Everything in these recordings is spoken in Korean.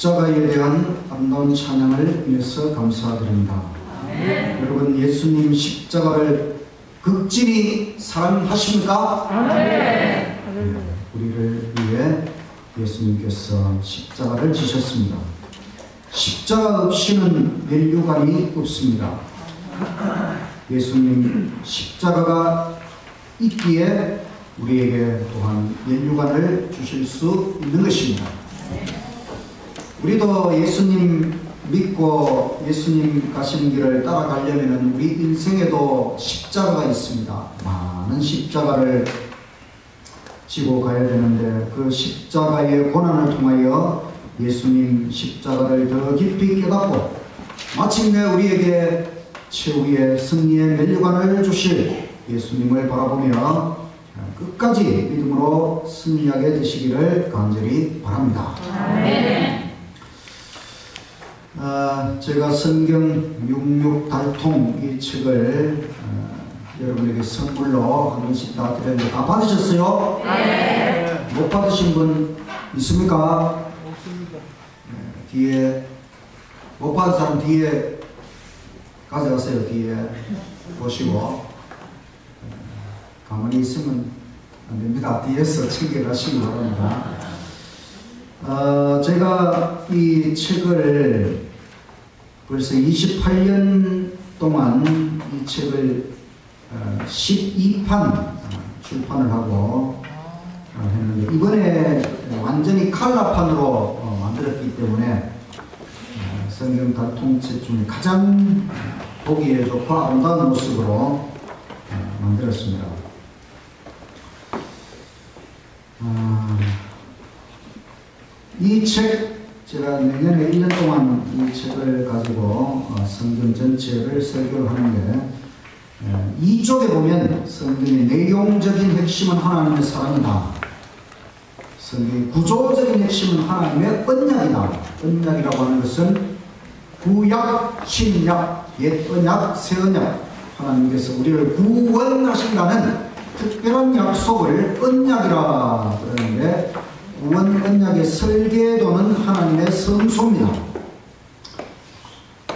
십자가에 대한 아름다운 찬양을 위해서 감사드립니다. 여러분, 예수님 십자가를 극진히 사랑하십니까? 네, 우리를 위해 예수님께서 십자가를 지셨습니다. 십자가 없이는 면류관이 없습니다. 예수님 십자가가 있기에 우리에게 또한 면류관을 주실 수 있는 것입니다. 우리도 예수님 믿고 예수님 가시는 길을 따라가려면 우리 인생에도 십자가가 있습니다. 많은 십자가를 지고 가야 되는데 그 십자가의 고난을 통하여 예수님 십자가를 더 깊이 깨닫고 마침내 우리에게 최후의 승리의 면류관을 주실 예수님을 바라보며 끝까지 믿음으로 승리하게 되시기를 간절히 바랍니다. 제가 성경 66달통 이 책을 여러분에게 선물로 한 번씩 다 드렸는데 다 받으셨어요? 네. 못 받으신 분 있습니까? 없습니다. 뒤에 못 받은 사람 뒤에 가져가세요. 뒤에 보시고 가만히 있으면 안 됩니다. 뒤에서 챙겨가시기 바랍니다. 제가 이 책을 벌써 28년 동안 이 책을 12판 출판을 하고 했는데 이번에 완전히 칼라판으로 만들었기 때문에 성경 달통책 중에 가장 보기에 좋고 아름다운 모습으로 만들었습니다. 이 책 제가 내년에 1년 동안 이 책을 가지고 성경 전체를 설교를 하는데 이쪽에 보면 성경의 내용적인 핵심은 하나님의 사랑이다. 성경의 구조적인 핵심은 하나님의 언약이다. 언약이라고 하는 것은 구약, 신약, 옛 언약, 새 언약, 하나님께서 우리를 구원하신다는 특별한 약속을 언약이라 그러는데 구원 언약의 설계도는 하나님의 성소입니다.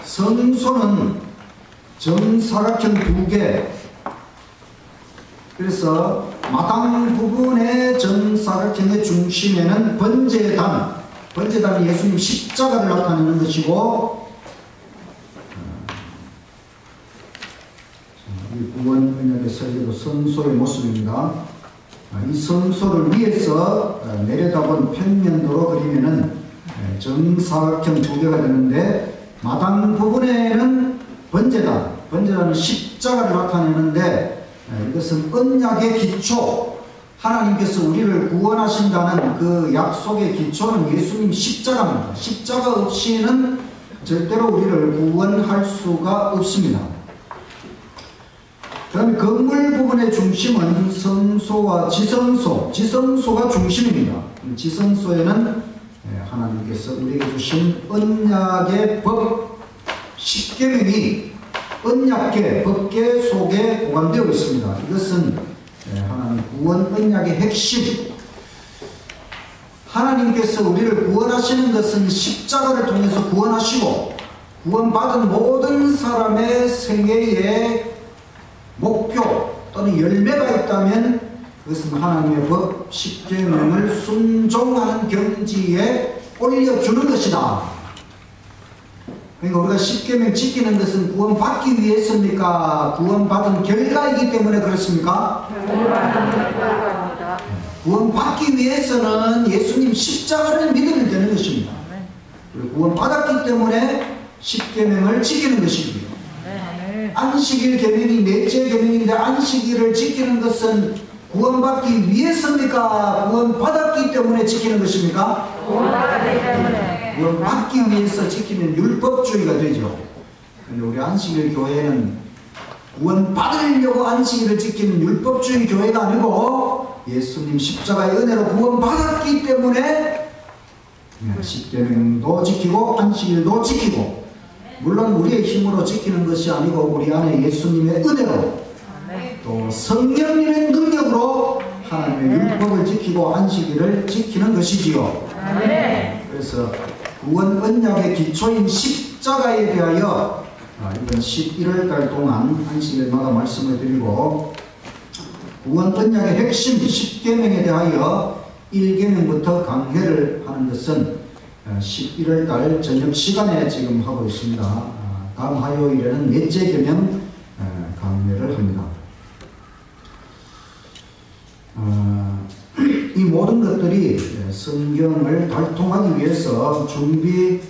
성소는 정사각형 2개, 그래서 마당 부분의 정사각형의 중심에는 번제단, 번제단은 예수님 십자가를 나타내는 것이고 이 구원 언약의 설계도 성소의 모습입니다. 이 성소를 위에서 내려다본 평면도로 그리면은 정사각형 2개가 되는데 마당 부분에는 번제단, 번제단은 십자가를 나타내는데 이것은 언약의 기초, 하나님께서 우리를 구원하신다는 그 약속의 기초는 예수님 십자가입니다. 십자가 없이는 절대로 우리를 구원할 수가 없습니다. 그 다음에 건물 부분의 중심은 성소와 지성소, 지성소가 중심입니다. 지성소에는 하나님께서 우리에게 주신 언약의 법, 십계명이 언약계, 법계 속에 보관되어 있습니다. 이것은 하나님 구원 언약의 핵심. 하나님께서 우리를 구원하시는 것은 십자가를 통해서 구원하시고 구원받은 모든 사람의 생애에 목표 또는 열매가 있다면 그것은 하나님의 법, 십계명을 순종하는 경지에 올려주는 것이다. 그러니까 우리가 십계명 지키는 것은 구원받기 위해서입니까? 구원받은 결과이기 때문에 그렇습니까? 구원받기 위해서는 예수님 십자가를 믿으면 되는 것입니다. 그리고 구원받았기 때문에 십계명을 지키는 것입니다. 안식일 계명이 넷째 계명인데 안식일을 지키는 것은 구원받기 위해서입니까? 구원받았기 때문에 지키는 것입니까? 구원받기 위해서 지키면 율법주의가 되죠. 그런데 우리 안식일 교회는 구원받으려고 안식일을 지키는 율법주의 교회가 아니고 예수님 십자가의 은혜로 구원받았기 때문에 십계명도 지키고 안식일도 지키고, 물론 우리의 힘으로 지키는 것이 아니고 우리 안에 예수님의 은혜로 또 성령님의 능력으로 하나님의 율법을 지키고 안식일을 지키는 것이지요. 그래서 구원 언약의 기초인 십자가에 대하여 이번 11월달 동안 안식일마다 말씀을 드리고, 구원 언약의 핵심 10계명에 대하여 1계명부터 강해를 하는 것은 11월달 저녁 시간에 지금 하고 있습니다. 다음 화요일에는 넷째 계명 강해를 합니다. 이 모든 것들이 성경을 발통하기 위해서 준비로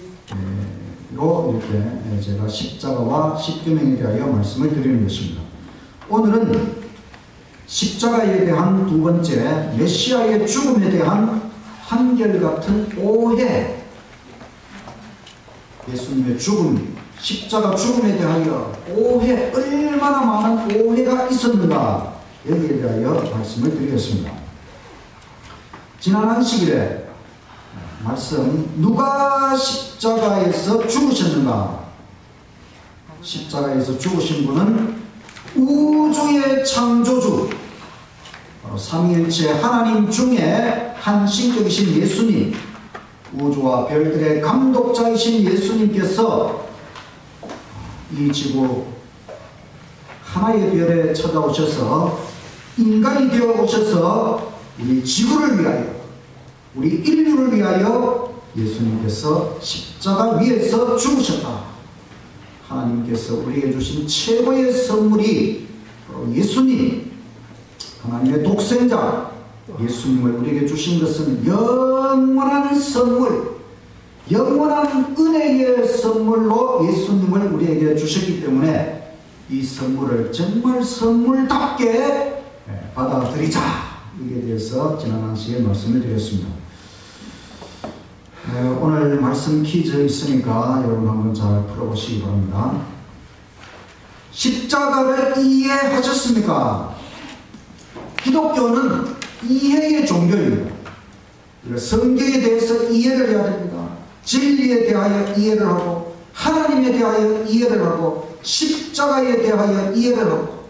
이렇게 제가 십자가와 십계명에 대하여 말씀을 드리는 것입니다. 오늘은 십자가에 대한 두 번째, 메시아의 죽음에 대한 한결같은 오해, 예수님의 죽음, 십자가 죽음에 대하여 오해, 얼마나 많은 오해가 있었는가, 여기에 대하여 말씀을 드리겠습니다. 지난 안식일에 말씀, 누가 십자가에서 죽으셨는가? 십자가에서 죽으신 분은 우주의 창조주, 바로 삼위일체 하나님 중에 한신격이신 예수님, 우주와 별들의 감독자이신 예수님께서 이 지구 하나의 별에 찾아오셔서 인간이 되어 오셔서 우리 지구를 위하여, 우리 인류를 위하여 예수님께서 십자가 위에서 죽으셨다. 하나님께서 우리에게 주신 최고의 선물이 바로 예수님, 하나님의 독생자 예수님을 우리에게 주신 것은 영원한 선물, 영원한 은혜의 선물로 예수님을 우리에게 주셨기 때문에 이 선물을 정말 선물답게 받아들이자, 이에 대해서 지난 안식에 말씀을 드렸습니다. 오늘 말씀 퀴즈 있으니까 여러분 한번 잘 풀어보시기 바랍니다. 십자가를 이해하셨습니까? 기독교는 이해의 종교입니다. 성경에 대해서 이해를 해야 됩니다. 진리에 대하여 이해를 하고, 하나님에 대하여 이해를 하고, 십자가에 대하여 이해를 하고,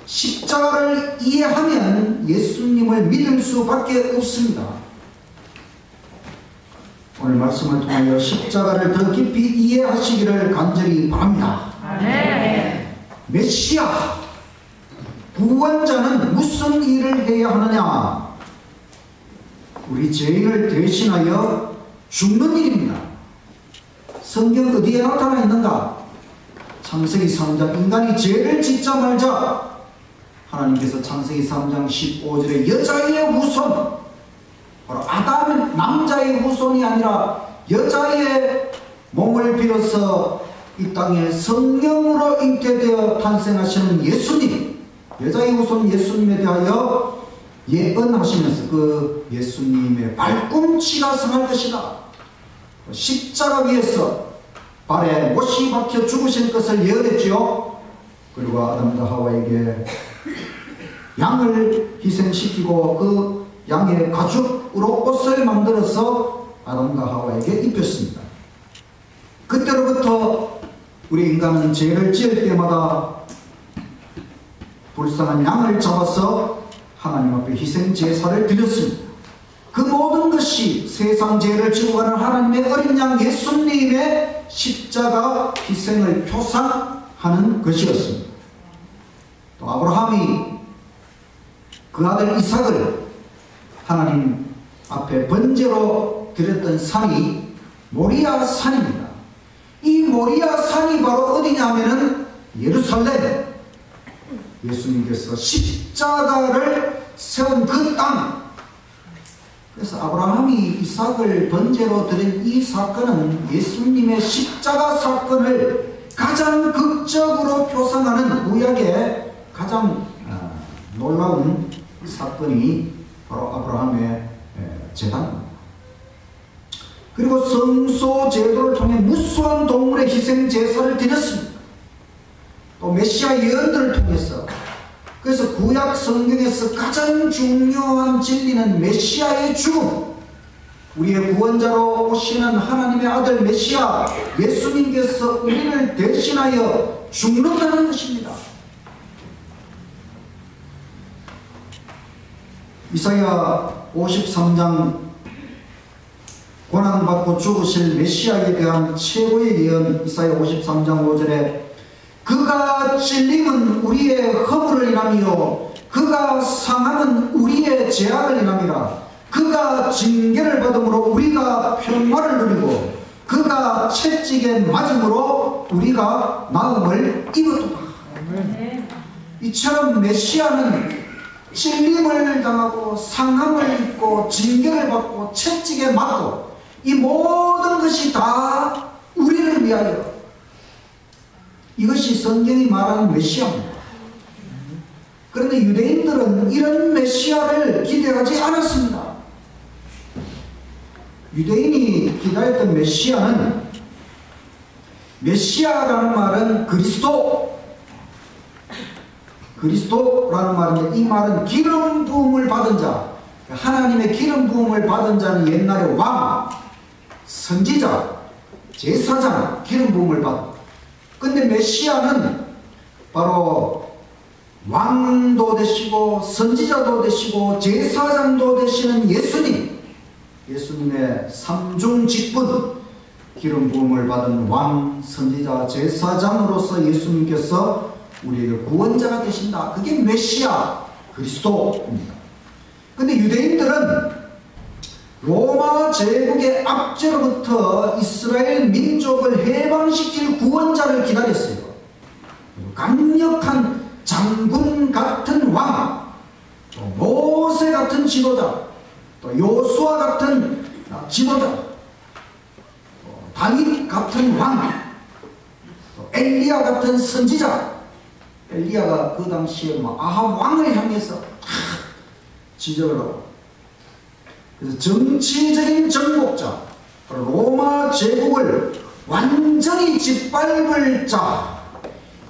십자가를 이해하면 예수님을 믿을 수밖에 없습니다. 오늘 말씀을 통하여 십자가를 더 깊이 이해하시기를 간절히 바랍니다. 네. 메시아, 구원자는 무슨 일을 해야 하느냐? 우리 죄인을 대신하여 죽는 일입니다. 성경 어디에 나타나 있는가? 창세기 3장, 인간이 죄를 짓자 말자 하나님께서 창세기 3장 15절에 여자의 후손, 바로 아담은 남자의 후손이 아니라 여자의 몸을 빌어서 이 땅에 성령으로 잉태되어 탄생하시는 예수님, 여자의 후손 예수님에 대하여 예언하시면서 그 예수님의 발꿈치가 상할 것이다, 십자가 위에서 발에 못이 박혀 죽으실 것을 예언했지요. 그리고 아담과 하와에게 양을 희생시키고 그 양의 가죽으로 옷을 만들어서 아담과 하와에게 입혔습니다. 그때로부터 우리 인간은 죄를 지을 때마다 불쌍한 양을 잡아서 하나님 앞에 희생 제사를 드렸습니다. 그 모든 것이 세상 죄를 지고 가는 하나님의 어린 양 예수님의 십자가 희생을 표상하는 것이었습니다. 또 아브라함이 그 아들 이삭을 하나님 앞에 번제로 드렸던 산이 모리아 산입니다. 이 모리아 산이 바로 어디냐 하면은 예루살렘, 예수님께서 십자가를 세운 그 땅. 그래서 아브라함이 이삭을 번제로 드린 이 사건은 예수님의 십자가 사건을 가장 극적으로 표상하는 구약의 가장 놀라운 사건이 바로 아브라함의 제단입니다. 그리고 성소 제도를 통해 무수한 동물의 희생 제사를 드렸습니다. 또 메시아 예언들을 통해서, 그래서 구약 성경에서 가장 중요한 진리는 메시아의 죽음, 우리의 구원자로 오시는 하나님의 아들 메시아 예수님께서 우리를 대신하여 죽는다는 것입니다. 이사야 53장 고난받고 곧 죽으실 메시아에 대한 최고의 예언 이사야 53장 5절에 그가 찔림은 우리의 허물을 인함이요 그가 상함은 우리의 죄악을 인함이라. 그가 징계를 받음으로 우리가 평화를 누리고 그가 채찍에 맞음으로 우리가 나음을 입었도다. 이처럼 메시아는 찔림을 당하고 상함을 입고 징계를 받고 채찍에 맞고 이 모든 것이 다 우리를 위하여, 이것이 성경이 말하는 메시아입니다. 그런데 유대인들은 이런 메시아를 기대하지 않았습니다. 유대인이 기다렸던 메시아는, 메시아라는 말은 그리스도라는 말인데, 이 말은 기름 부음을 받은 자, 하나님의 기름 부음을 받은 자는 옛날에 왕, 선지자, 제사장 기름 부음을 받은. 근데 메시아는 바로 왕도 되시고 선지자도 되시고 제사장도 되시는 예수님의 삼중 직분, 기름 부음을 받은 왕, 선지자, 제사장으로서 예수님께서 우리에게 구원자가 되신다. 그게 메시아 그리스도입니다. 근데 유대인들은 로마 제국의 압제로부터 이스라엘 민족을 해방시킬 구원자를 기다렸어요. 강력한 장군 같은 왕, 또 모세 같은 지도자, 또 요수아 같은 지도자, 또 다윗 같은 왕, 또 엘리야 같은 선지자. 엘리야가 그 당시에 아합 왕을 향해서 지적을 하고, 그래서 정치적인 정복자, 로마 제국을 완전히 짓밟을 자,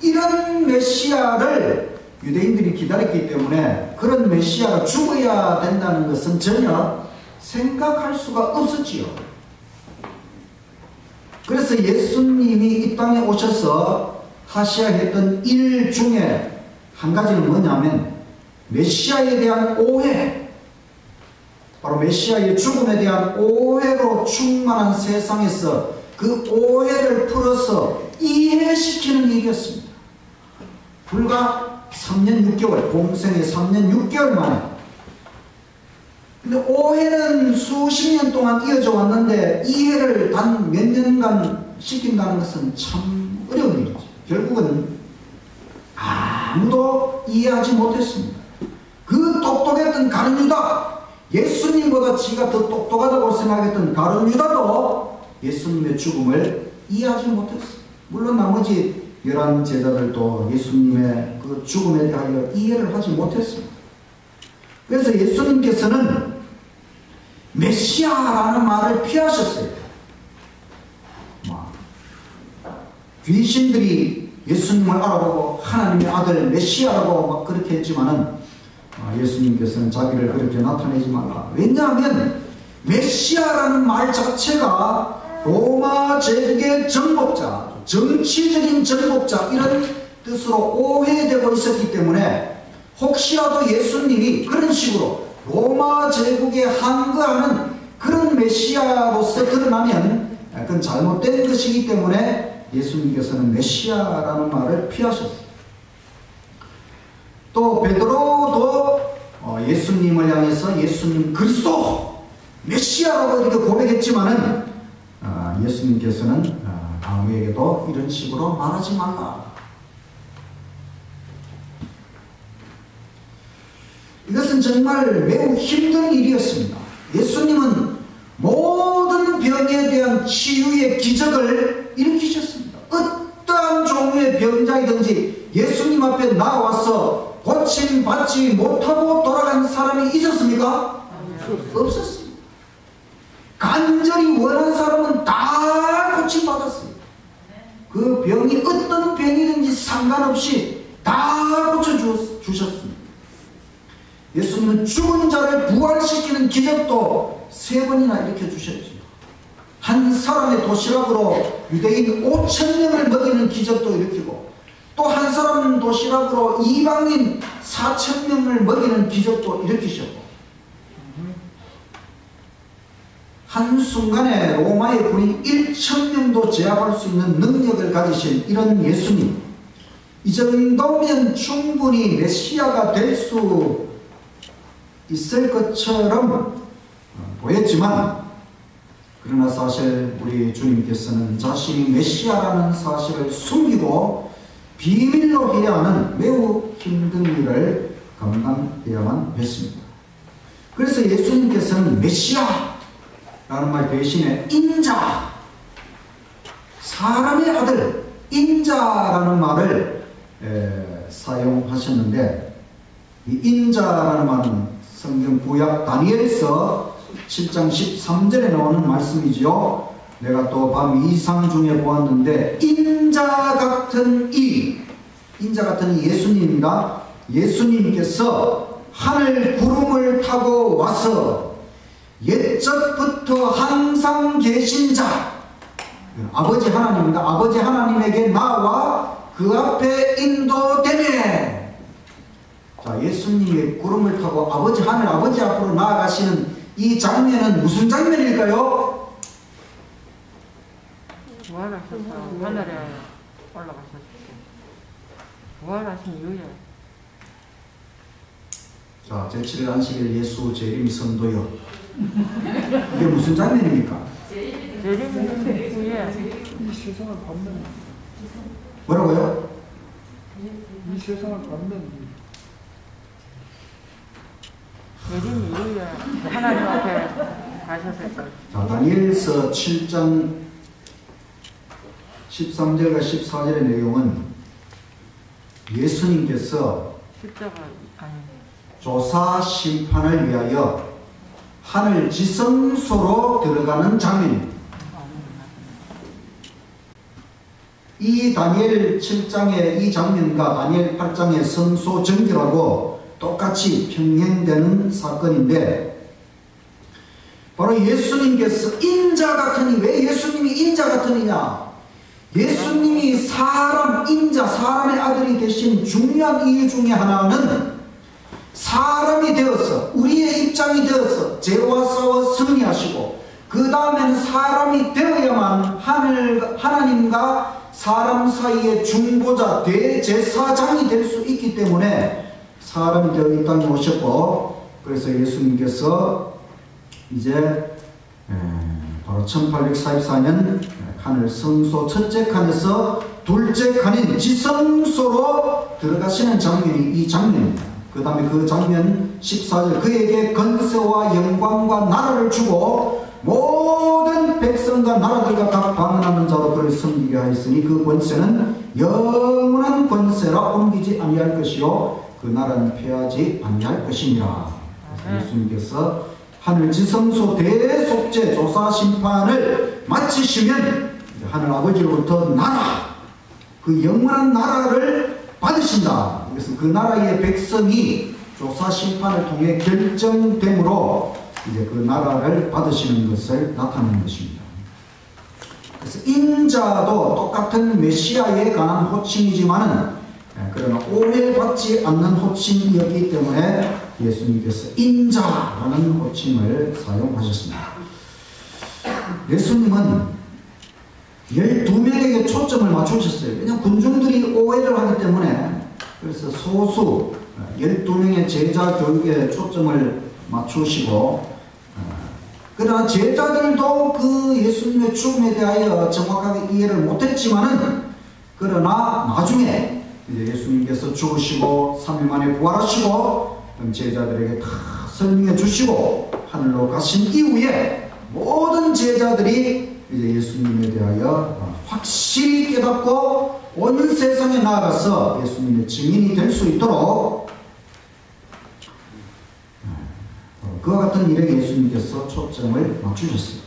이런 메시아를 유대인들이 기다렸기 때문에 그런 메시아가 죽어야 된다는 것은 전혀 생각할 수가 없었지요. 그래서 예수님이 이 땅에 오셔서 하셔야 했던 일 중에 한 가지는 뭐냐면 메시아에 대한 오해, 바로 메시아의 죽음에 대한 오해로 충만한 세상에서 그 오해를 풀어서 이해시키는 일이었습니다. 불과 3년 6개월, 공생의 3년 6개월 만에. 근데 오해는 수십 년 동안 이어져 왔는데 이해를 단 몇 년간 시킨다는 것은 참 어려운 일이죠. 결국은 아무도 이해하지 못했습니다. 그 똑똑했던 가룟 유다, 예수님보다 지가 더 똑똑하다고 생각했던 가룟 유다도 예수님의 죽음을 이해하지 못했어요. 물론 나머지 11 제자들도 예수님의 그 죽음에 대하여 이해를 하지 못했습니다. 그래서 예수님께서는 메시아라는 말을 피하셨어요. 귀신들이 예수님을 알아보고 하나님의 아들 메시아라고 막 그렇게 했지만은 예수님께서는 자기를 그렇게 나타내지 말라. 왜냐하면 메시아라는 말 자체가 로마 제국의 정복자, 정치적인 정복자 이런 뜻으로 오해되고 있었기 때문에 혹시라도 예수님이 그런 식으로 로마 제국에 항거하는 그런 메시아로서 드러나면 그건 잘못된 것이기 때문에 예수님께서는 메시아라는 말을 피하셨어요. 또 베드로도 예수님을 향해서 예수님 그리스도 메시아라고 이렇게 고백했지만은 예수님께서는 아무에게도 이런 식으로 말하지 말라. 이것은 정말 매우 힘든 일이었습니다. 예수님은 모든 병에 대한 치유의 기적을 일으키셨습니다. 어떠한 종류의 병자이든지 예수님 앞에 나와서 고침받지 못하고 돌아간 사람이 있었습니까? 없었습니다. 간절히 원한 사람은 다 고침받았습니다. 그 병이 어떤 병이든지 상관없이 다 고쳐주셨습니다. 예수님은 죽은 자를 부활시키는 기적도 3번이나 일으켜주셨죠. 한 사람의 도시락으로 유대인 5,000명을 먹이는 기적도 일으키고, 또 한 사람 도시락으로 이방인 4,000명을 먹이는 기적도 일으키셨고, 한순간에 로마의 군인 1,000명도 제압할 수 있는 능력을 가지신 이런 예수님, 이 정도면 충분히 메시아가 될 수 있을 것처럼 보였지만, 그러나 사실 우리 주님께서는 자신이 메시아라는 사실을 숨기고 비밀로 해야 하는 매우 힘든 일을 감당해야만 했습니다. 그래서 예수님께서는 메시아라는 말 대신에 인자, 사람의 아들, 인자라는 말을 사용하셨는데, 이 인자라는 말은 성경 구약 다니엘서 7장 13절에 나오는 말씀이지요. 내가 또 밤 이상 중에 보았는데 인자 같은 이, 인자 같은 이 예수님입니다. 예수님께서 하늘 구름을 타고 와서 옛적부터 항상 계신 자, 아버지 하나님입니다. 아버지 하나님에게 나와 그 앞에 인도되네. 자, 예수님이 구름을 타고 아버지 하늘, 아버지 앞으로 나아가시는 이 장면은 무슨 장면일까요? 부활하셔서 하늘에 올라가셨죠. 부활하신 이후에. 자, 제7일 안식일 예수 재림 선도요. 이게 무슨 장면입니까? 재림 후에 이 세상을 받는, 뭐라고요? 이 세상을 받는, 재림 이후에 하나님 앞에 가셨을 거예요. 자, 다니엘서 7장 13절과 14절의 내용은 예수님께서 십자가 아니 조사 심판을 위하여 하늘 지성소로 들어가는 장면입니다. 이 다니엘 7장의 이 장면과 다니엘 8장의 성소 정결하고 똑같이 평행되는 사건인데, 바로 예수님께서 인자 같으니, 왜 예수님이 인자 같으니냐? 예수님이 사람, 인자, 사람의 아들이 되신 중요한 이유 중에 하나는 사람이 되어서, 우리의 입장이 되어서 죄와 싸워 승리하시고, 그 다음에는 사람이 되어야만 하나님과 사람 사이의 중보자, 대제사장이 될 수 있기 때문에 사람이 되어 이 땅에 오셨고, 그래서 예수님께서 이제 바로 1844년 하늘 성소 첫째 칸에서 둘째 칸인 지성소로 들어가시는 장면이 이 장면입니다. 그 다음에 그 장면 14절, 그에게 권세와 영광과 나라를 주고 모든 백성과 나라들과 각 방언하는 자로 그를 섬기게 하였으니 그 권세는 영원한 권세라 옮기지 아니할 것이요 그 나라는 패하지 아니할 것이니라. 예수님께서 하늘 지성소 대속죄 조사 심판을 마치시면 하늘 아버지로부터 나라, 그 영원한 나라를 받으신다. 그래서 그 나라의 백성이 조사 심판을 통해 결정됨으로 이제 그 나라를 받으시는 것을 나타내는 것입니다. 그래서 인자도 똑같은 메시아에 관한 호칭이지만은, 그러나 오해받지 않는 호칭이었기 때문에 예수님께서 인자라는 호칭을 사용하셨습니다. 예수님은 12명에게 초점을 맞추셨어요. 왜냐하면 군중들이 오해를 하기 때문에. 그래서 소수 12명의 제자 교육에 초점을 맞추시고, 그러나 제자들도 그 예수님의 죽음에 대하여 정확하게 이해를 못했지만은, 그러나 나중에 이제 예수님께서 죽으시고 3일 만에 부활하시고 제자들에게 다 설명해 주시고 하늘로 가신 이후에 모든 제자들이 이제 예수님에 대하여 확실히 깨닫고 온 세상에 나아가서 예수님의 증인이 될 수 있도록 그와 같은 일에 예수님께서 초점을 맞추셨어요.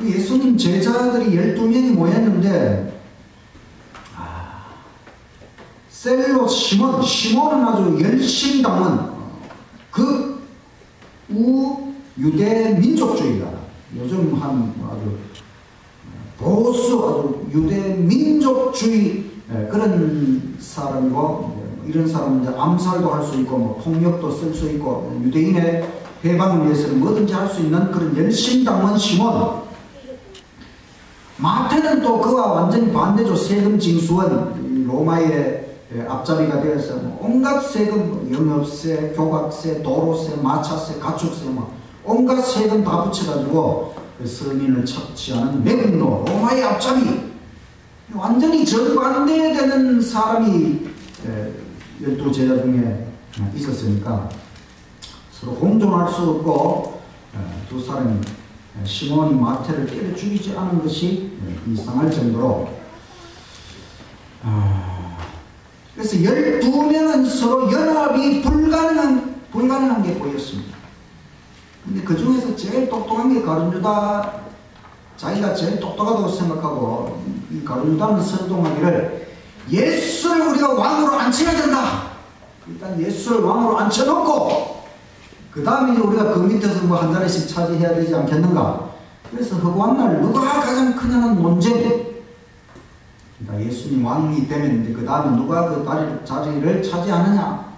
예수님 제자들이 12명이 모였는데, 셀로 시몬은 아주 열심당은 유대 민족주의다. 요즘 한 아주 보수 아주 유대 민족주의 그런 사람이고, 이런 사람은 암살도 할 수 있고 뭐 폭력도 쓸 수 있고 유대인의 해방을 위해서는 뭐든지 할 수 있는 그런 열심당원 시몬. 마태는 또 그와 완전히 반대죠. 세금 징수원, 로마의 앞잡이가 되어서 온갖 세금, 영업세, 교각세, 도로세, 마차세, 가축세, 온갖 세금 다 붙여가지고 그 서민을 착취하는 매국노, 로마의 앞잡이. 완전히 정반대되는 사람이 12제자 중에 있었으니까 서로 공존할 수 없고 두 사람이 시몬이 마태를 때려 죽이지 않은 것이 이상할 정도로 그래서 12명은 서로 연합이 불가능한 게 보였습니다. 근데 그 중에서 제일 똑똑한 게 가룟유다. 자기가 제일 똑똑하다고 생각하고 이 가룟유다는 선동하기를 예수를 우리가 왕으로 앉혀야 된다. 일단 예수를 왕으로 앉혀놓고 그 다음에 우리가 그 밑에서 뭐 한 자리씩 차지해야 되지 않겠는가. 그래서 허구한 날 누가 가장 크냐는 논쟁. 그러니까 예수님 왕이 되면 그 다음에 누가 그 자리를 차지하느냐.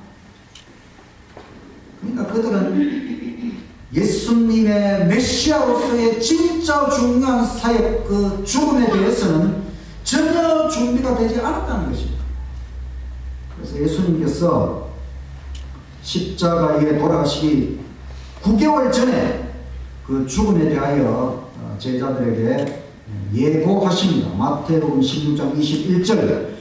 그러니까 그들은 예수님의 메시아로서의 진짜 중요한 사역, 그 죽음에 대해서는 전혀 준비가 되지 않았다는 것입니다. 그래서 예수님께서 십자가에 돌아가시기 9개월 전에 그 죽음에 대하여 제자들에게 예고하십니다. 마태복음 16장 21절.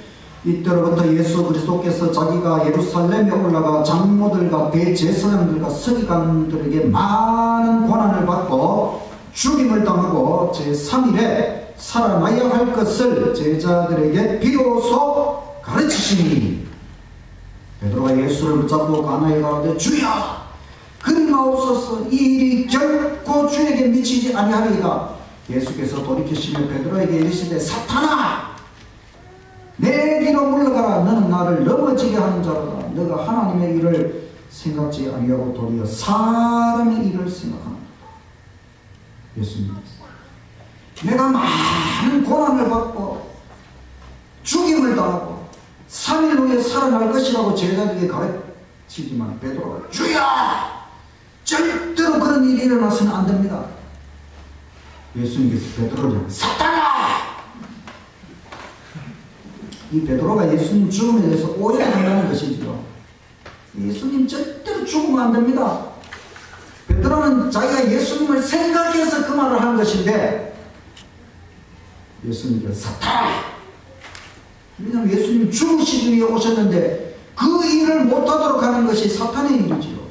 이때로부터 예수 그리스도께서 자기가 예루살렘에 올라가 장로들과 대제사장들과 서기관들에게 많은 고난을 받고 죽임을 당하고 제3일에 살아나야 할 것을 제자들에게 비로소 가르치시니 베드로가 예수를 붙잡고 가나에 가로되 주여 그리마옵소서 이 일이 결코 주에게 미치지 아니하리이다. 예수께서 돌이키시며 베드로에게 이르시되 사탄아 내 뒤로 물러가라. 너는 나를 넘어지게 하는 자로다. 너가 하나님의 일을 생각지 아니하고 도리어 사람의 일을 생각하는 자다. 예수님께서 내가 많은 고난을 받고 죽임을 당하고 3일 후에 살아날 것이라고 제자들에게 가르치지만 베드로가 주여 절대로 그런 일이 일어나서는 안 됩니다. 예수님께서 베드로를 사탄아! 이 베드로가 예수님 죽음에 대해서 오해를 한다는 것이죠. 예수님 절대로 죽으면 안 됩니다. 베드로는 자기가 예수님을 생각해서 그 말을 한 것인데 예수님께서 사탄아! 왜냐하면 예수님 죽으시기 위해 오셨는데 그 일을 못하도록 하는 것이 사탄의 일이지요.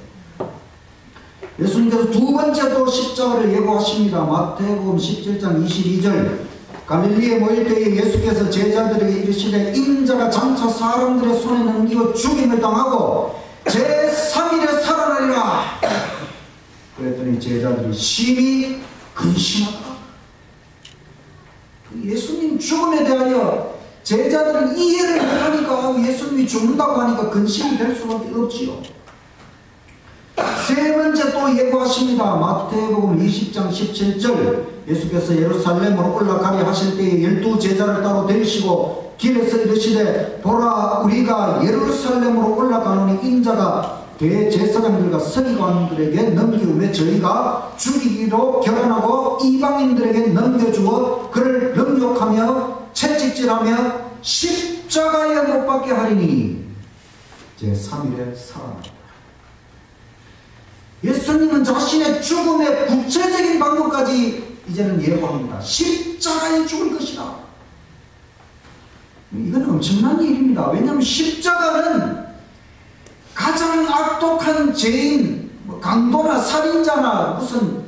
예수님께서 두 번째 또 십자가를 예고하십니다. 마태복음 17장 22절. 갈릴리에 모일 때에 예수께서 제자들에게 이르시되 인자가 장차 사람들의 손에 넘기고 죽임을 당하고 제3일에 살아나리라. 그랬더니 제자들이 심히 근심하더라. 예수님 죽음에 대하여 제자들은 이해를 못하니까 예수님이 죽는다고 하니까 근심이 될 수밖에 없지요. 세 번째 또 예고하십니다. 마태복음 20장 17절. 예수께서 예루살렘으로 올라가려 하실 때에 12제자를 따로 데리시고 길에서 이르시되 보라 우리가 예루살렘으로 올라가노니 인자가 대제사장들과 서기관들에게 넘기우매 저희가 죽이기로 결단하고 이방인들에게 넘겨주어 그를 능욕하며 채찍질하며 십자가에 못 박게 하리니 제3일에 살아납니다. 예수님은 자신의 죽음의 구체적인 방법까지 이제는 예고합니다. 십자가에 죽을 것이다. 이건 엄청난 일입니다. 왜냐하면 십자가는 가장 악독한 죄인, 강도나 살인자나 무슨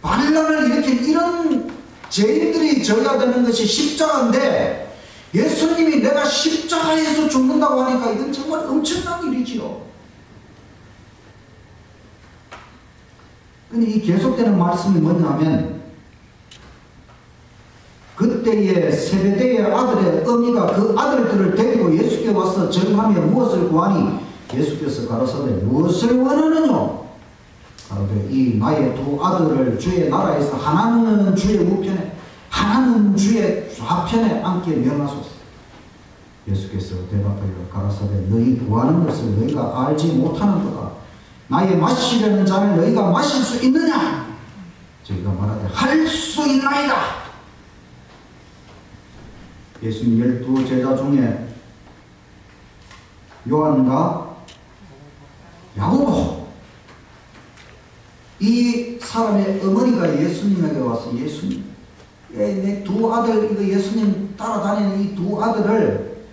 반란을 일으킨 이런 죄인들이 져야 되는 것이 십자가인데 예수님이 내가 십자가에서 죽는다고 하니까 이건 정말 엄청난 일이지요. 근데 이 계속되는 말씀이 뭐냐면 그때의 세베대의 아들의 어미가 그 아들들을 데리고 예수께 와서 절하며 무엇을 구하니 예수께서 가라사대 무엇을 원하느냐 가로되 이 나의 두 아들을 주의 나라에서 하나는 주의 우편에 하나는 주의 좌편에 앉게 명하소서. 예수께서 대답하여 가라사대 너희 구하는 것을 너희가 알지 못하는 거다. 나의 마시려는 잔을 너희가 마실 수 있느냐? 저희가 말하되 할 수 있나이다. 예수님 12제자 중에 요한과 야고보, 이 사람의 어머니가 예수님에게 와서 예수님, 내 두 아들, 이거 예수님 따라다니는 이 두 아들을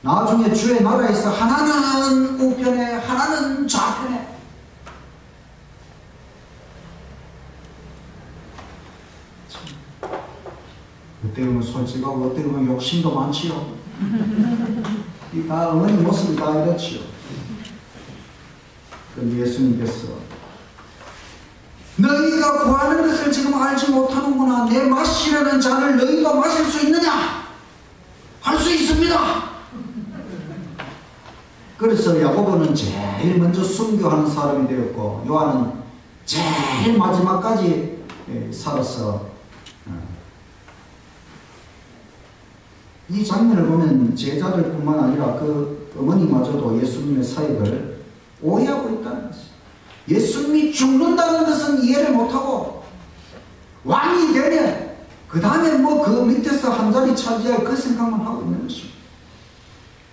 나중에 주의 나라에서 하나는 우편에 하나는 좌편에, 어떻게 보면 솔직하고 어떻게 보면 욕심도 많지요. 이 다 어머니 모습이 다 이렇지요. 그런데 예수님께서 너희가 구하는 것을 지금 알지 못하는구나. 내 마시려는 잔을 너희가 마실 수 있느냐? 할 수 있습니다. 그래서 야고보는 제일 먼저 순교하는 사람이 되었고 요한은 제일 마지막까지 살았어. 이 장면을 보면 제자들뿐만 아니라 그 어머니마저도 예수님의 사역을 오해하고 있다는 것이죠. 예수님이 죽는다는 것은 이해를 못하고 왕이 되면 그 다음에 뭐 그 밑에서 한 자리 차지할 그 생각만 하고 있는 것입니다.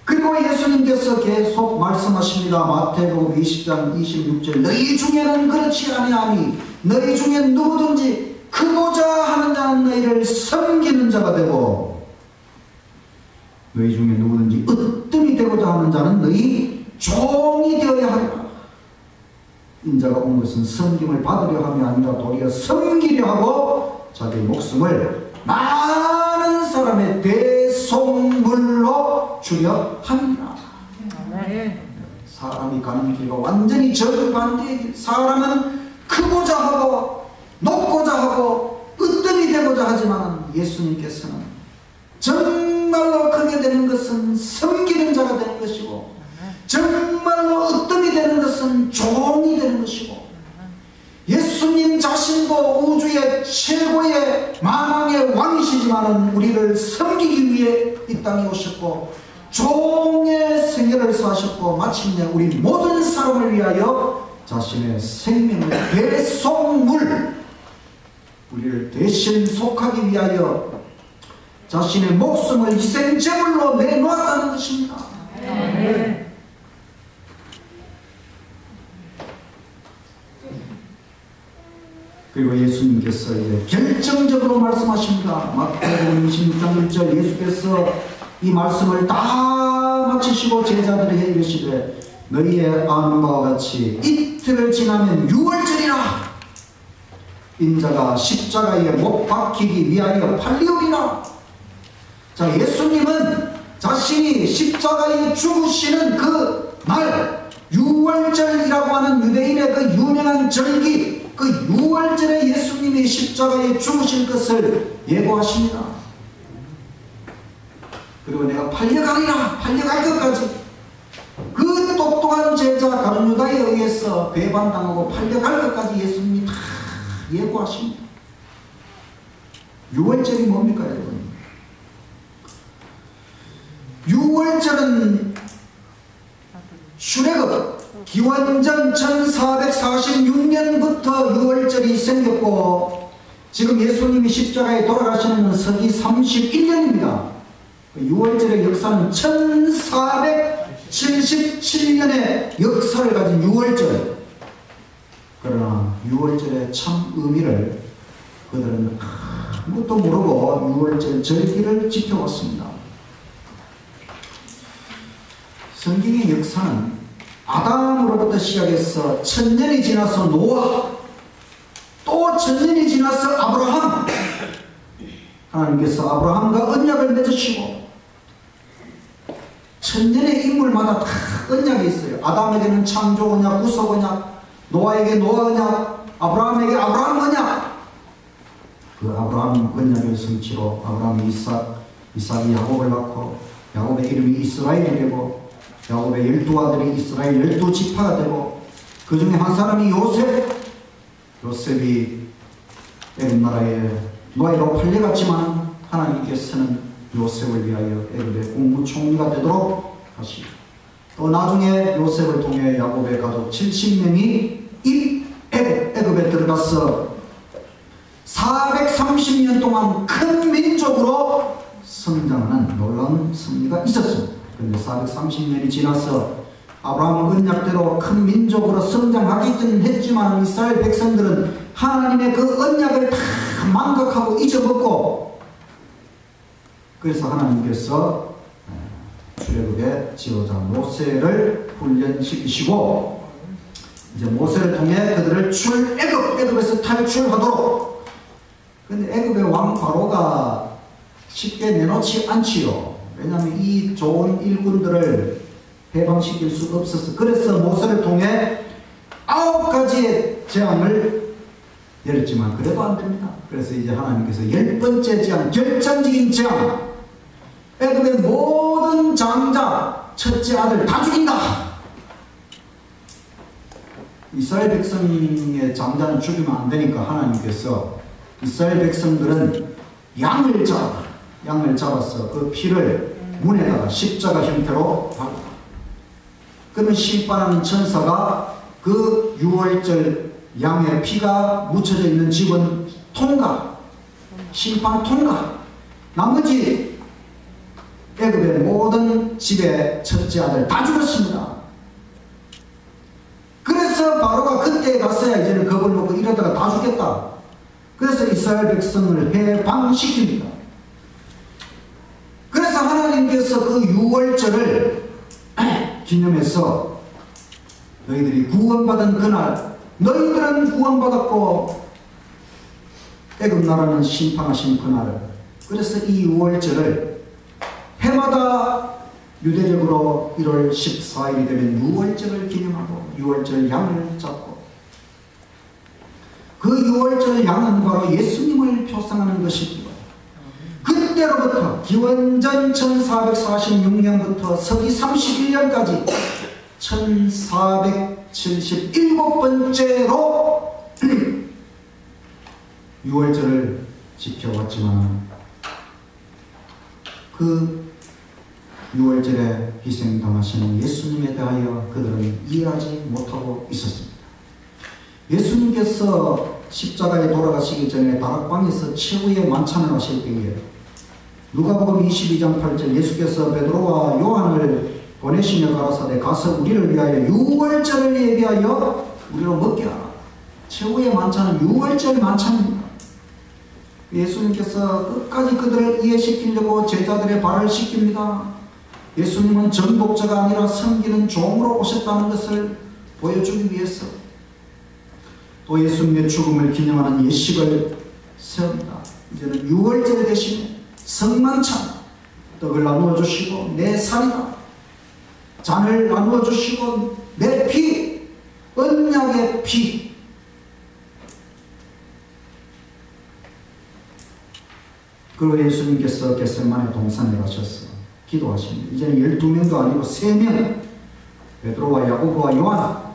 그리고 예수님께서 계속 말씀하십니다. 마태복음 20장 26절 너희 중에는 그렇지 아니하니 너희 중에 누구든지 크고자 하는 자는 너희를 섬기는 자가 되고 너희 중에 누구든지 으뜸이 되고자 하는 자는 너희 종이 되어야 하리라. 인자가 온 것은 섬김을 받으려 함이 아니라 도리어 섬기려 하고 자기 목숨을 많은 사람의 대속물로 주려 함이라. 사람이 가는 길과 완전히 정반대의 길. 사람은 크고자 하고 높고자 하고 으뜸이 되고자 하지만 예수님께서는 정말로 크게 되는 것은 섬기는 자가 되는 것이고 정말로 으뜸이 되는 것은 종이 되는 것이고 예수님 자신도 우주의 최고의 만왕의 왕이시지만 우리를 섬기기 위해 이 땅에 오셨고 종의 생애를 사셨고 마침내 우리 모든 사람을 위하여 자신의 생명을 대속물 우리를 대신 속하기 위하여 자신의 목숨을 희생제물로 내놓았다는 것입니다. 그리고 예수님께서 이제 결정적으로 말씀하십니다. 마태복음 26장 1절 예수께서 이 말씀을 다 마치시고 제자들에게 이르시되 너희의 아는 바와 같이 이틀을 지나면 유월절이라 인자가 십자가에 못 박히기 위하여 팔리우리라. 자, 예수님은 자신이 십자가에 죽으시는 그 날 유월절이라고 하는 유대인의 그 유명한 절기 그 유월절에 예수님이 십자가에 죽으실 것을 예고하십니다. 그리고 내가 팔려가리라 팔려갈 것까지 그 똑똑한 제자 가룟유다에 의해서 배반당하고 팔려갈 것까지 예수님이 다 예고하십니다. 유월절이 뭡니까 여러분? 유월절은 출애굽 기원전 1446년부터 유월절이 생겼고 지금 예수님이 십자가에 돌아가시는 서기 31년입니다. 유월절의 역사는 1477년의 역사를 가진 유월절. 그러나 유월절의 참 의미를 그들은 아무것도 모르고 유월절 절기를 지켜왔습니다. 성경의 역사는 아담으로부터 시작해서 1000년이 지나서 노아, 또 1000년이 지나서 아브라함, 하나님께서 아브라함과 언약을 맺으시고 1000년의 인물마다 다 언약이 있어요. 아담에게는 창조 언약, 구속 언약, 노아에게 노아 언약, 아브라함에게 아브라함 언약. 그 아브라함 언약의 성취로 아브라함이 이삭이 야곱을 낳고 야곱의 이름이 이스라엘이 되고 야곱의 12아들이 이스라엘 12지파가 되고 그 중에 한 사람이 요셉이 애굽 나라에 노예로 팔려갔지만 하나님께서는 요셉을 위하여 애굽의 국무총리가 되도록 하시고 또 또 나중에 요셉을 통해 야곱의 가족 70명이 애굽에 들어가서 430년 동안 큰 민족으로 성장하는 놀라운 승리가 있었습니다. 그런데 430년이 지나서 아브라함은 언약대로 큰 민족으로 성장하기는 했지만 이스라엘 백성들은 하나님의 그 언약을 다 망각하고 잊어먹고, 그래서 하나님께서 출애굽의 지도자 모세를 훈련시키시고 이제 모세를 통해 그들을 애굽에서 탈출하도록. 근데 애굽의 왕 바로가 쉽게 내놓지 않지요. 왜냐하면 이 좋은 일꾼들을 해방시킬 수 없어서. 그래서 모세를 통해 9가지의 재앙을 내렸지만 그래도 안 됩니다. 그래서 이제 하나님께서 10번째 재앙, 결정적인 재앙, 애굽의 모든 장자 첫째 아들 다 죽인다. 이스라엘 백성의 장자는 죽이면 안 되니까 하나님께서 이스라엘 백성들은 양을 잡아서 그 피를 문에다가 십자가 형태로 박았다. 그러면 심판하는 천사가 그 유월절 양의 피가 묻혀져 있는 집은 통과, 심판 통과. 나머지 애굽의 모든 집의 첫째 아들 다 죽었습니다. 그래서 바로가 그때 갔어야 이제는 겁을 먹고 이러다가 다 죽겠다. 그래서 이스라엘 백성을 해방시킵니다. 그래서 하나님께서 그 유월절을 기념해서 너희들이 구원받은 그날, 너희들은 구원받았고 애굽 나라는 심판하신 그날을, 그래서 이 유월절을 해마다 유대적으로 1월 14일이 되면 유월절을 기념하고 유월절 양을 잡고, 그 유월절 양은 바로 예수님을 표상하는 것입니다. 그때로부터 기원전 1446년부터 서기 31년까지 1477번째로 유월절을 지켜왔지만 그 유월절에 희생당하시는 예수님에 대하여 그들은 이해하지 못하고 있었습니다. 예수님께서 십자가에 돌아가시기 전에 다락방에서 최후의 만찬을 하실 때에 누가복음 22장 8절 예수께서 베드로와 요한을 보내시며 가라사대 가서 우리를 위하여 유월절을 예비하여 우리로 먹게 하라. 최후의 만찬은 유월절 만찬입니다. 예수님께서 끝까지 그들을 이해시키려고 제자들의 발을 씻깁니다. 예수님은 정복자가 아니라 섬기는 종으로 오셨다는 것을 보여주기 위해서 또 예수님의 죽음을 기념하는 예식을 세웁니다. 이제는 유월절 대신에 성만찬, 떡을 나누어 주시고 내 살이다, 잔을 나누어 주시고 내 피, 언약의 피. 그리고 예수님께서 겟세마네 동산에 가셔서 기도하십니다. 이제는 12명도 아니고 3명, 베드로와 야고보와 요한,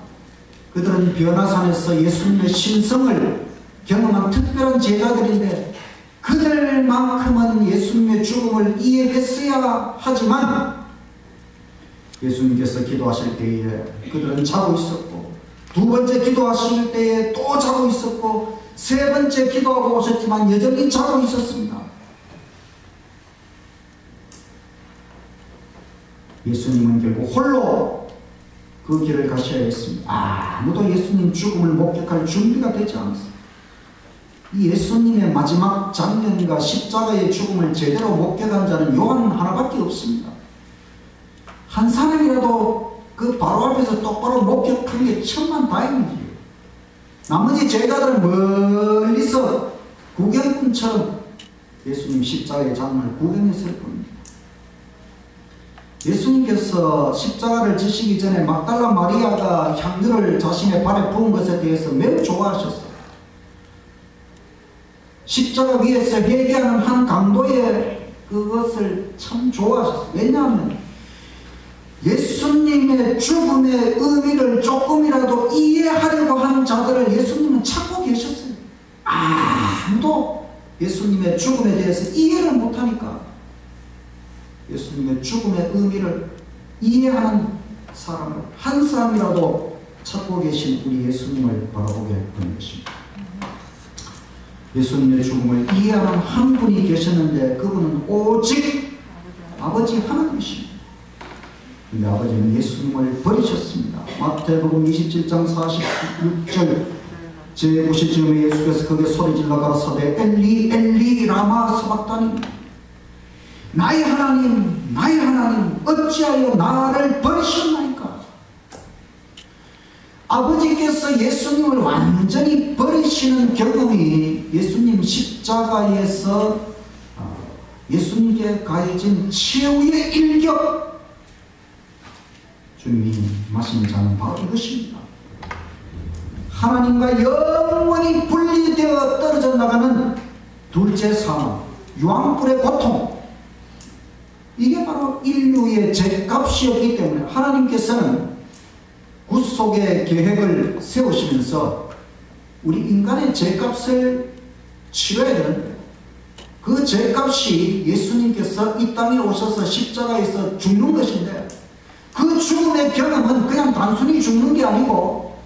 그들은 변화산에서 예수님의 신성을 경험한 특별한 제자들인데 그들만큼은 예수님의 죽음을 이해했어야 하지만 예수님께서 기도하실 때에 그들은 자고 있었고, 두 번째 기도하실 때에 또 자고 있었고, 세 번째 기도하고 오셨지만 여전히 자고 있었습니다. 예수님은 결국 홀로 그 길을 가셔야 했습니다. 아무도 예수님 죽음을 목격할 준비가 되지 않았습니다. 이 예수님의 마지막 장면과 십자가의 죽음을 제대로 목격한 자는 요한 하나밖에 없습니다. 한 사람이라도 그 바로 앞에서 똑바로 목격한 게 천만다행이지. 나머지 제자들은 멀리서 구경꾼처럼 예수님 십자가의 장면을 구경했을 뿐입니다. 예수님께서 십자가를 지시기 전에 막달라 마리아가 향유를 자신의 발에 부은 것에 대해서 매우 좋아하셨어요. 십자가 위에서 회개하는 한 강도의 그것을 참 좋아하셨어요. 왜냐하면 예수님의 죽음의 의미를 조금이라도 이해하려고 하는 자들을 예수님은 찾고 계셨어요. 아무도 예수님의 죽음에 대해서 이해를 못하니까 예수님의 죽음의 의미를 이해하는 사람을 한 사람이라도 찾고 계신 우리 예수님을 바라보게 하는 것입니다. 예수님의 죽음을 이해하는 한 분이 계셨는데 그분은 오직 아버지 하나님이십니다. 근데 아버지는 예수님을 버리셨습니다. 마태복음 27장 46절 제90쯤에 예수께서 거기에 소리질러 가라사대 엘리 엘리 라마 사박다니 나의 하나님 나의 하나님 어찌하여 나를 버리셨나이까. 아버지께서 예수님을 완전히 버리시는 경험이 예수님 십자가에서 예수님께 가해진 최후의 일격, 주님이 마신 자는 바로 이것입니다. 하나님과 영원히 분리되어 떨어져 나가는 둘째 사망, 유황불의 고통, 이게 바로 인류의 죄값이었기 때문에 하나님께서는 구속의 계획을 세우시면서 우리 인간의 죄값을 치러야 되는데 그 죄값이 예수님께서 이 땅에 오셔서 십자가에서 죽는 것인데 그 죽음의 경험은 그냥 단순히 죽는 게 아니고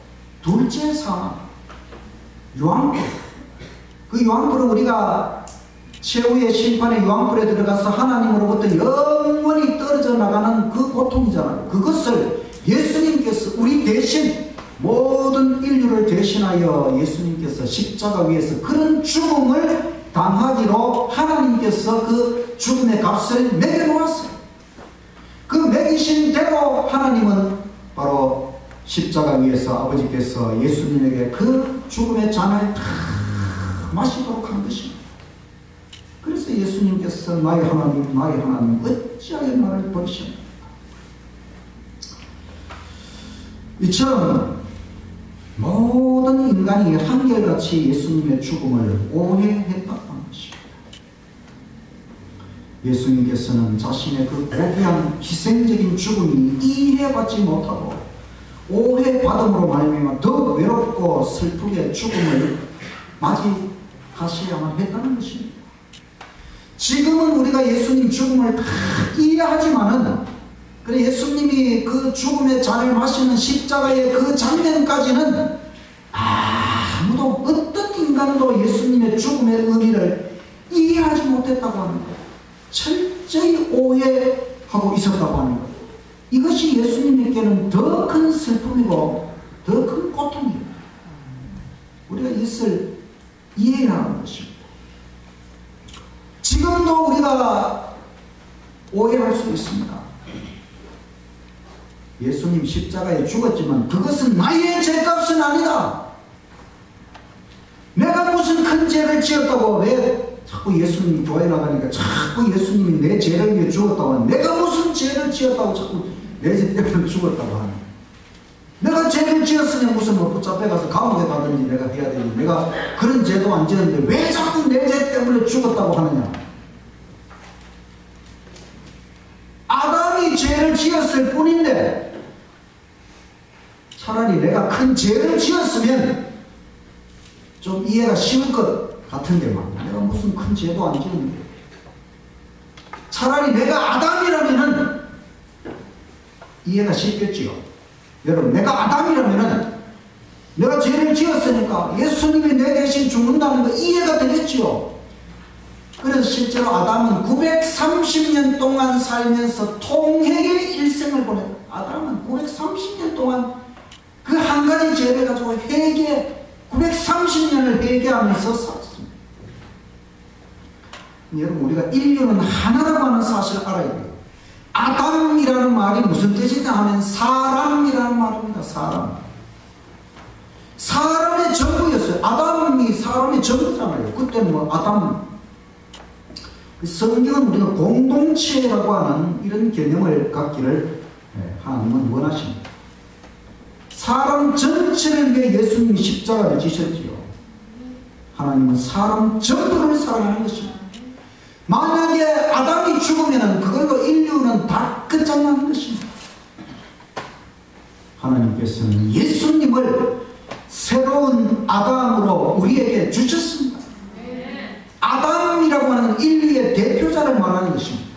둘째 사망, 유황불. 그 유황불은 우리가 최후의 심판의 유황불에 들어가서 하나님으로부터 영원히 떨어져 나가는 그 고통이잖아요. 그것을 예수님께서 우리 대신 모든 인류를 대신하여 예수님께서 십자가 위에서 그런 죽음을 당하기로 하나님께서 그 죽음의 값을 매겨놓았어요. 그 매기신 대로 하나님은 바로 십자가 위에서 아버지께서 예수님에게 그 죽음의 잔을 다 마시도록 한 것입니다. 그래서 예수님께서 나의 하나님 나의 하나님 어찌하여 나를 버리셨나이까. 이처럼 모든 인간이 한결같이 예수님의 죽음을 오해했다는 것입니다. 예수님께서는 자신의 그 고귀한 희생적인 죽음이 이해받지 못하고 오해받음으로 말미암아 더 외롭고 슬프게 죽음을 맞이하셔야만 했다는 것입니다. 지금은 우리가 예수님 죽음을 다 이해하지만은 그래 예수님이 그 죽음의 잔을 마시는 십자가의 그 장면까지는 아무도 어떤 인간도 예수님의 죽음의 의미를 이해하지 못했다고 하는 거예요. 철저히 오해하고 있었다고 하는 거예요. 이것이 예수님에게는 더 큰 슬픔이고 더 큰 고통이에요. 우리가 이것을 이해해야 하는 것입니다. 지금도 우리가 오해할 수 있습니다. 예수님 십자가에 죽었지만 그것은 나의 죄값은 아니다. 내가 무슨 큰 죄를 지었다고 왜 자꾸 예수님 교회 나가니까 자꾸 예수님이 내 죄를 위해 죽었다고 하는, 내가 무슨 죄를 지었다고 자꾸 내 죄 때문에 죽었다고 하는, 내가 죄를 지었으면 무슨 뭐 붙잡혀 가서 감옥에 가든지 내가 해야 되지, 내가 그런 죄도 안 지었는데 왜 자꾸 내 죄 때문에 죽었다고 하느냐. 아담이 죄를 지었을 뿐인데 차라리 내가 큰 죄를 지었으면 좀 이해가 쉬울 것 같은데만, 내가 무슨 큰 죄도 안 지었는데 차라리 내가 아담이라면은 이해가 쉽겠지요. 여러분, 내가 아담이라면은 내가 죄를 지었으니까 예수님이 내 대신 죽는다는 거 이해가 되겠지요. 그래서 실제로 아담은 930년 동안 살면서 통행의 일생을 보냈다. 아담은 930년 동안 그 한 가지 죄를 가지고 930년을 회개하면서 살았습니다. 여러분, 우리가 인류는 하나라고 하는 사실을 알아야 돼요. 아담이라는 말이 무슨 뜻이냐 하면 사람이라는 말입니다. 사람의 전부였어요. 아담이 사람의 전부잖아요. 그때는 뭐 아담, 성경은 우리가 공동체라고 하는 이런 개념을 갖기를 하나님은 원하십니다. 사람 전체를 위해 예수님이 십자가를 지셨지요. 하나님은 사람 전부를 사랑하는 것입니다. 만약에 아담이 죽으면 그걸로 인류는 다 끝장나는 것입니다. 하나님께서는 예수님을 새로운 아담으로 우리에게 주셨습니다. 아담이라고 하는 인류의 대표자를 말하는 것입니다.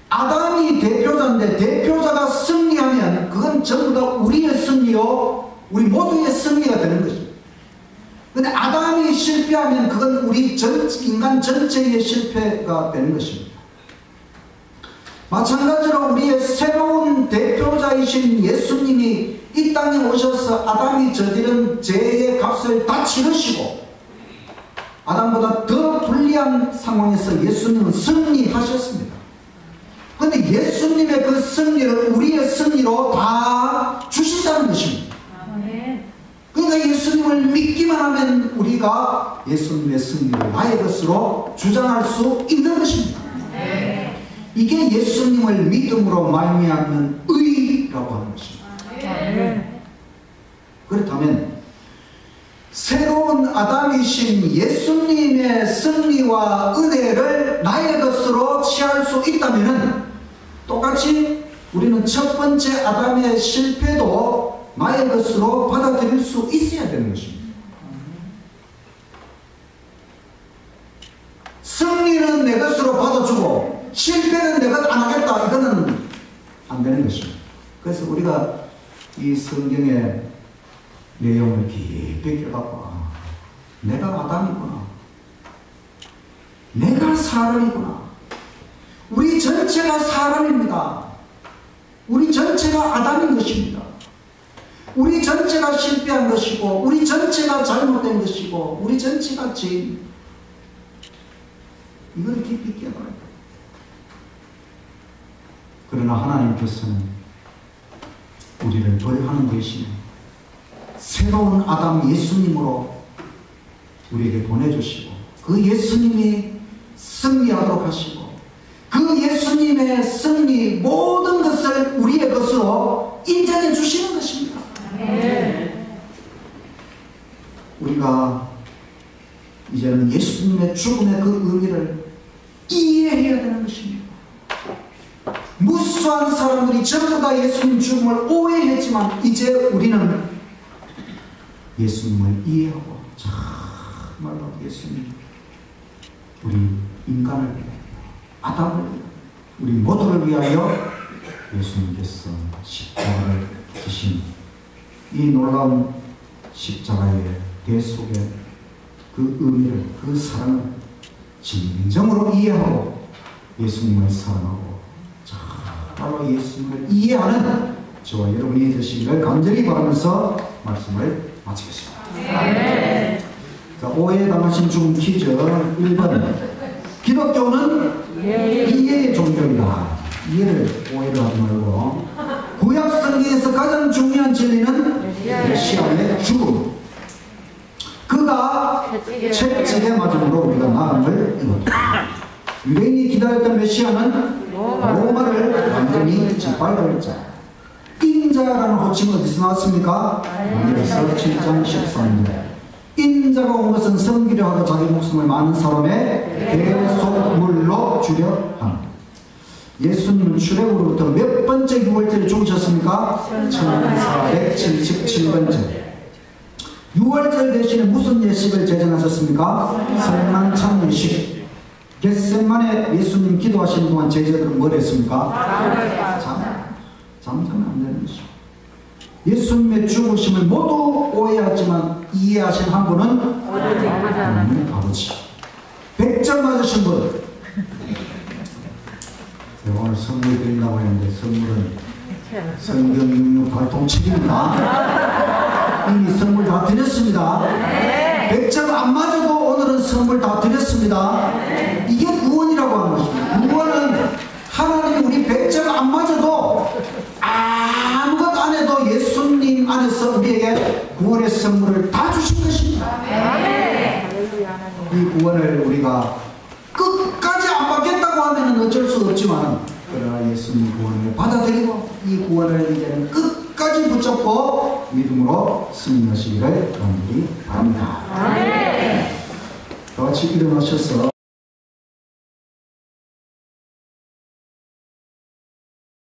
아담이 대표자인데 대표자가 근데 아담이 실패하면 그건 우리 인간 전체의 실패가 되는 것입니다. 마찬가지로 우리의 새로운 대표자이신 예수님이 이 땅에 오셔서 아담이 저지른 죄의 값을 다 치르시고 아담보다 더 불리한 상황에서 예수님은 승리하셨습니다. 그런데 예수님의 그 승리를 우리의 승리로 다 주신다는 것입니다. 그러니까 예수님을 믿기만 하면 우리가 예수님의 승리를 나의 것으로 주장할 수 있는 것입니다. 이게 예수님을 믿음으로 말미암는 의라고 하는 것입니다. 그렇다면 새로운 아담이신 예수님의 승리와 은혜를 나의 것으로 취할 수 있다면 똑같이 우리는 첫 번째 아담의 실패도 나의 것으로 받아들일 수 있어야 되는 것입니다. 승리는 내 것으로 받아주고 실패는 내가 안 하겠다, 이거는 안 되는 것입니다. 그래서 우리가 이 성경의 내용을 깊이 깨닫고 내가 아담이구나, 내가 사람이구나, 우리 전체가 사람입니다. 우리 전체가 아담인 것입니다. 우리 전체가 실패한 것이고 우리 전체가 잘못된 것이고 우리 전체가 죄인, 이걸 깊이 깨달아야 돼요. 그러나 하나님께서는 우리를 벌하는 대신에 새로운 아담 예수님으로 우리에게 보내주시고 그 예수님이 승리하도록 하시고 그 예수님의 승리 모든 것을 우리의 것으로 인정해 주시는 것입니다. 우리가 이제는 예수님의 죽음의 그 의미를 이해해야 되는 것입니다. 무수한 사람들이 전부 다 예수님 죽음을 오해했지만 이제 우리는 예수님을 이해하고 정말로 예수님, 우리 인간을 위하여, 아담을 위하여, 우리 모두를 위하여 예수님께서 십자가를 지신 이 놀라운 십자가의 대속의 그 의미를, 그 사랑을 진정으로 이해하고 예수님을 사랑하고 정말로 예수님을 이해하는 저와 여러분이 되시기를 간절히 바라면서 말씀을 마치겠습니다. 자, 오해에 당하신 죽음 퀴즈 1번. 기독교는 이해의 종교이다. 이해를 오해를 하지 말고, 구약 성경에서 가장 중요한 진리는 메시아의 죽음, 그가 채찍에 맞음으로 우리가 나음을 입었다. 유대인이 기다렸던 메시아는 로마를 완전히 짓밟을 자, 인자라는 호칭은 어디서 나왔습니까? 요한일서 7장 13절. 인자가 온 것은 섬기려 하고 자기 목숨을 많은 사람의 대속물로 주려 함. 예수님은 출애굽으로부터 몇 번째 6월절에 죽으셨습니까? 1477번째. 6월절 대신에 무슨 예식을 제정하셨습니까? 설난찬 예식. 겟세마네 예수님 기도하시는 동안 제자들은 뭘 했습니까? 잠자면 안 되는 것이죠. 예수님의 죽으심을 모두 오해하지만 이해하신 한 분은 하나님 아버지. 100점 맞으신 분. 제가 오늘 선물 드린다고 했는데 선물은 성경 66 발통책입니다. 이미 선물 다 드렸습니다. 100점 안 맞아도 오늘은 선물 다 드렸습니다. 이게 구원이라고 하는 것입니다. 구원은 하나님 우리 100점 안 맞아도 아무것도 안 해도 예수님 안에서 우리에게 구원의 선물을 다 주신 것입니다. 이 구원을 우리가 끝까지 안 받겠다고 하면 어쩔 수 없지만, 그러나 예수님 구원을 받아들이고 이 구원을 이제는 끝까지 붙잡고 믿음으로 승리하시기를 간절히 바랍니다. 다 같이 일어나셔서